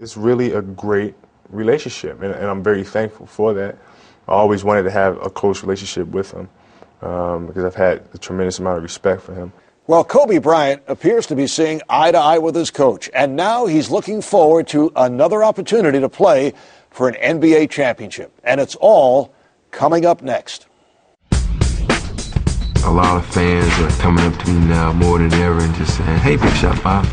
It's really a great relationship, and I'm very thankful for that. I always wanted to have a close relationship with him because I've had a tremendous amount of respect for him. Well, Kobe Bryant appears to be seeing eye to eye with his coach, and now he's looking forward to another opportunity to play for an NBA championship. And it's all coming up next. A lot of fans are coming up to me now more than ever and just saying, "Hey, Big Shot Bob."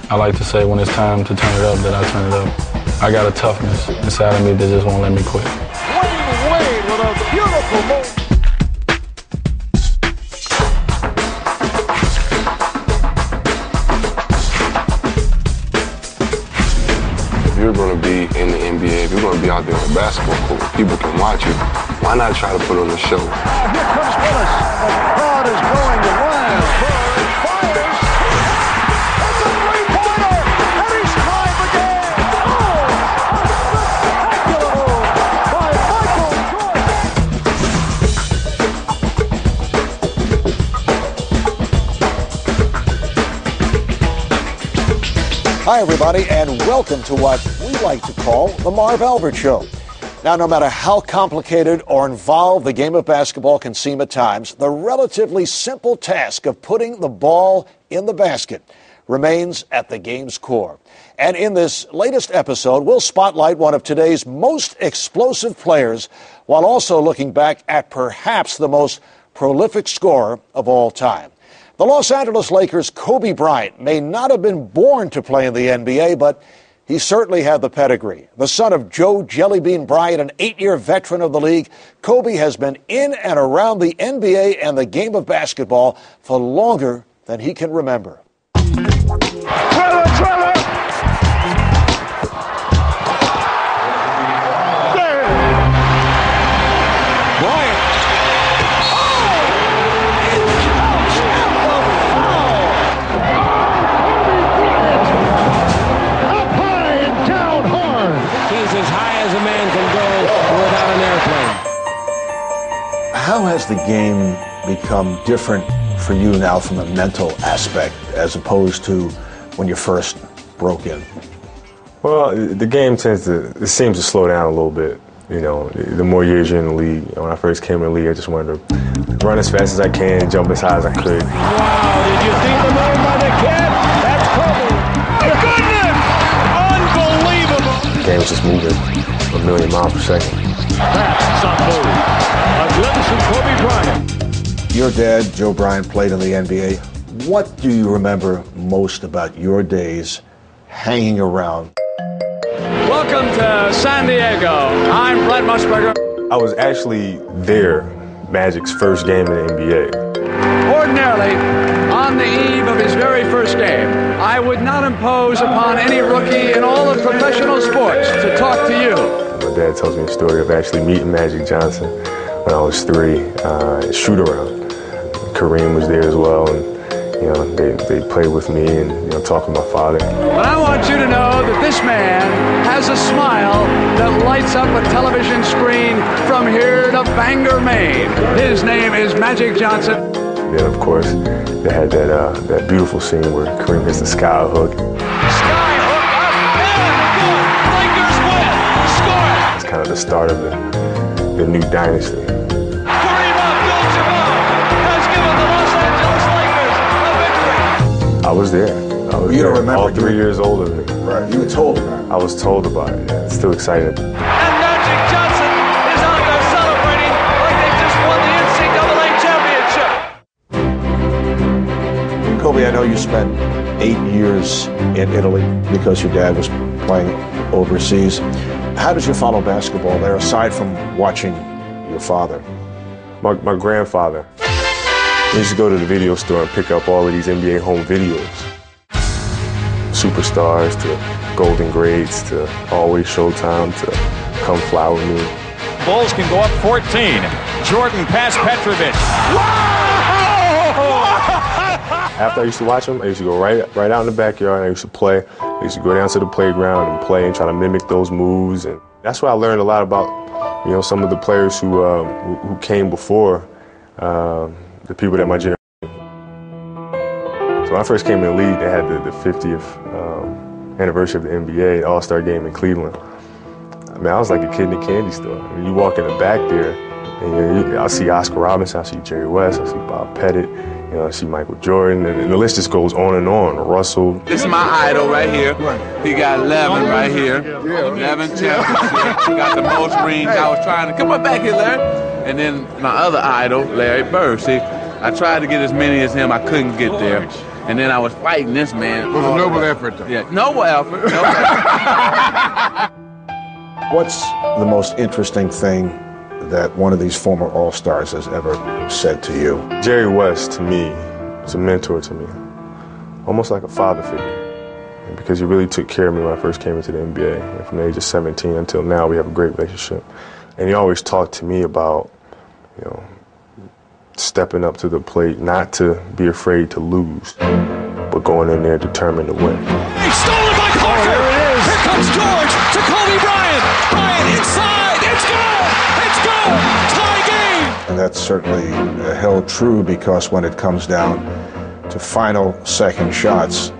I like to say when it's time to turn it up that I turn it up. I got a toughness inside of me that just won't let me quit. Wade with a beautiful move. If you're going to be in the NBA, if you're going to be out there on the basketball court, people can watch you. Why not try to put on a show? Here comes Willis. The crowd is going wild. Fires. It's a three-pointer, and he's tied the game. Oh, a spectacular move by Michael Jordan. Hi, everybody, and welcome to what we like to call the Marv Albert Show. Now, no matter how complicated or involved the game of basketball can seem at times, the relatively simple task of putting the ball in the basket remains at the game's core. And in this latest episode, we'll spotlight one of today's most explosive players while also looking back at perhaps the most prolific scorer of all time. The Los Angeles Lakers' Kobe Bryant may not have been born to play in the NBA, but he certainly had the pedigree. The son of Joe Jellybean Bryant, an 8-year veteran of the league, Kobe has been in and around the NBA and the game of basketball for longer than he can remember. Trevor! Bryant. How has the game become different for you now from a mental aspect as opposed to when you first broke in? Well, the game it seems to slow down a little bit. You know, the more years you're in the league. When I first came in the league, I just wanted to run as fast as I can, jump as high as I could. Wow, did you see the move by the kid? That's Kobe. Goodness! Unbelievable! The game was just moving a million miles per second. That's some move. A glimpse from Kobe Bryant. Your dad, Joe Bryant, played in the NBA. What do you remember most about your days hanging around? Welcome to San Diego. I'm Brent Musburger. I was actually there, Magic's first game in the NBA. Ordinarily, on the eve of his very first game, I would not impose upon any rookie in all of professional sports to talk to you. My dad tells me a story of actually meeting Magic Johnson when I was 3 at shoot-around. Kareem was there as well, and you know they played with me and talked with my father. But I want you to know that this man has a smile that lights up a television screen from here to Bangor, Maine. His name is Magic Johnson. Then of course they had that beautiful scene where Kareem hits the sky hook. Sky hook up and good. Lakers win. Score it. It's kind of the start of the new dynasty. I was there. You don't remember? All 3 years older than me. Right. You were told about it. I was told about it. Yeah. It's still exciting. And Magic Johnson is out there celebrating like they just won the NCAA championship. Kobe, I know you spent 8 years in Italy because your dad was playing overseas. How did you follow basketball there, aside from watching your father? My grandfather used to go to the video store and pick up all of these NBA home videos. Superstars to Golden Greats to Always Showtime to Come Fly With Me. Bulls can go up 14. Jordan past Petrovic. After I used to watch them, I used to go right out in the backyard and I used to play. I used to go down to the playground and play and try to mimic those moves. And that's where I learned a lot about, some of the players who came before the people that my generation. So when I first came in the league, they had the 50th anniversary of the NBA, All-Star game in Cleveland. I mean, I was like a kid in a candy store. I mean, you walk in the back there, and I see Oscar Robertson, I see Jerry West, I see Bob Pettit, I see Michael Jordan, and the list just goes on and on. Russell. This is my idol right here. He got 11 right here. 11 championships. He got the most rings. I was trying to come on back here, Larry. And then my other idol, Larry Bird. See, I tried to get as many as him. I couldn't get there. And then I was fighting this man. It was a noble effort, though. Yeah, noble effort. What's the most interesting thing that one of these former All-Stars has ever said to you? Jerry West, to me, is a mentor to me, almost like a father figure, because he really took care of me when I first came into the NBA. And from the age of 17 until now, we have a great relationship. And he always talked to me about, stepping up to the plate, not to be afraid to lose, but going in there determined to win. Hey, stolen by Parker! Oh, there it is. Here comes George to Kobe Bryant. Bryant inside. It's good. It's good. Tie game. And that's certainly held true, because when it comes down to final second shots,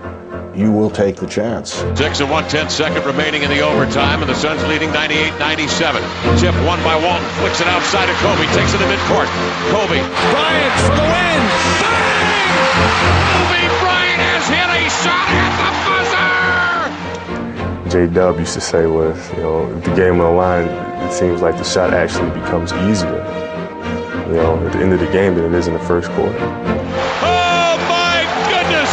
you will take the chance. 6 and 1/10 remaining in the overtime, and the Suns leading 98-97. Tip won by Walton, flicks it outside of Kobe, takes it to midcourt. Kobe. Bryant for the win. Bang! Kobe Bryant has hit a shot at the buzzer! J-Dub used to say was, if the game on the line, it seems like the shot actually becomes easier, at the end of the game than it is in the first quarter. Oh my goodness!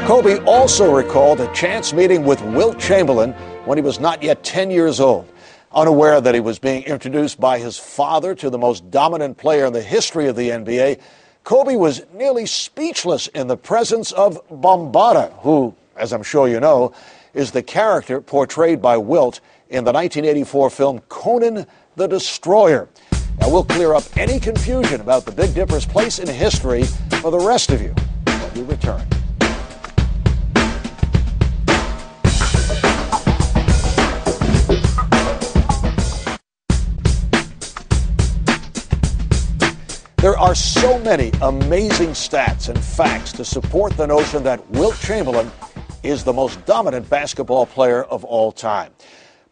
Kobe also recalled a chance meeting with Wilt Chamberlain when he was not yet 10 years old. Unaware that he was being introduced by his father to the most dominant player in the history of the NBA, Kobe was nearly speechless in the presence of Bambaataa, who, as I'm sure you know, is the character portrayed by Wilt in the 1984 film Conan the Destroyer. Now, we'll clear up any confusion about the Big Dipper's place in history for the rest of you when we return. There are so many amazing stats and facts to support the notion that Wilt Chamberlain is the most dominant basketball player of all time.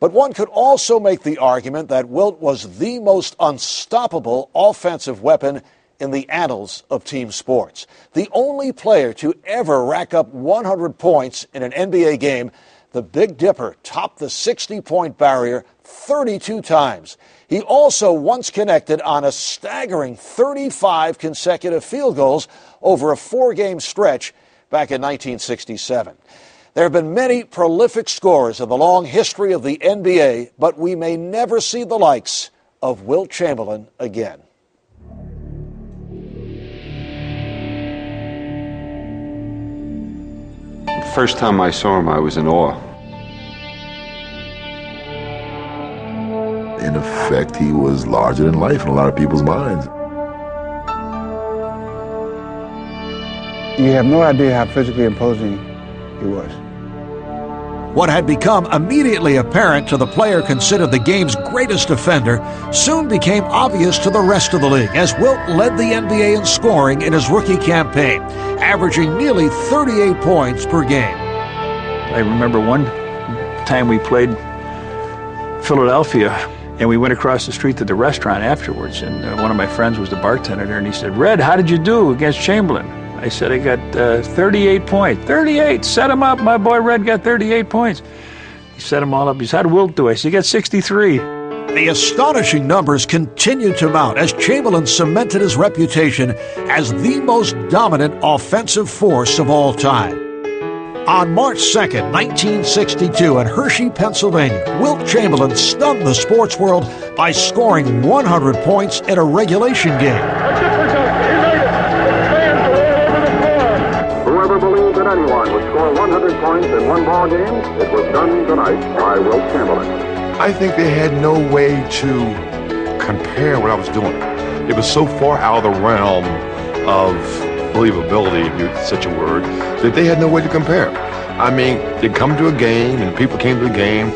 But one could also make the argument that Wilt was the most unstoppable offensive weapon in the annals of team sports. The only player to ever rack up 100 points in an NBA game, the Big Dipper topped the 60-point barrier 32 times. He also once connected on a staggering 35 consecutive field goals over a 4-game stretch back in 1967. There have been many prolific scorers in the long history of the NBA, but we may never see the likes of Wilt Chamberlain again. The first time I saw him, I was in awe. In effect, he was larger than life in a lot of people's minds. You have no idea how physically imposing he was. What had become immediately apparent to the player considered the game's greatest defender soon became obvious to the rest of the league as Wilt led the NBA in scoring in his rookie campaign, averaging nearly 38 points per game. I remember one time we played Philadelphia, and we went across the street to the restaurant afterwards, and one of my friends was the bartender there, and he said, "Red, how did you do against Chamberlain?" I said, "I got 38 points." 38! Set him up. My boy Red got 38 points. He set them all up. He said, "How'd Wilt do?" I said, "He got 63. The astonishing numbers continued to mount as Chamberlain cemented his reputation as the most dominant offensive force of all time. On March 2nd, 1962, in Hershey, Pennsylvania, Wilt Chamberlain stunned the sports world by scoring 100 points in a regulation game. Whoever believed that anyone would score 100 points in one ball game, it was done tonight by Wilt Chamberlain. I think they had no way to compare what I was doing. It was so far out of the realm of believability, if you such a word, that they had no way to compare. I mean, they'd come to a game, and people came to the game,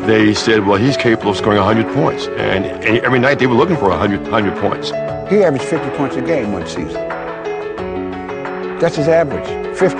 they said, well, he's capable of scoring 100 points. And every night they were looking for 100 points. He averaged 50 points a game one season. That's his average, 50.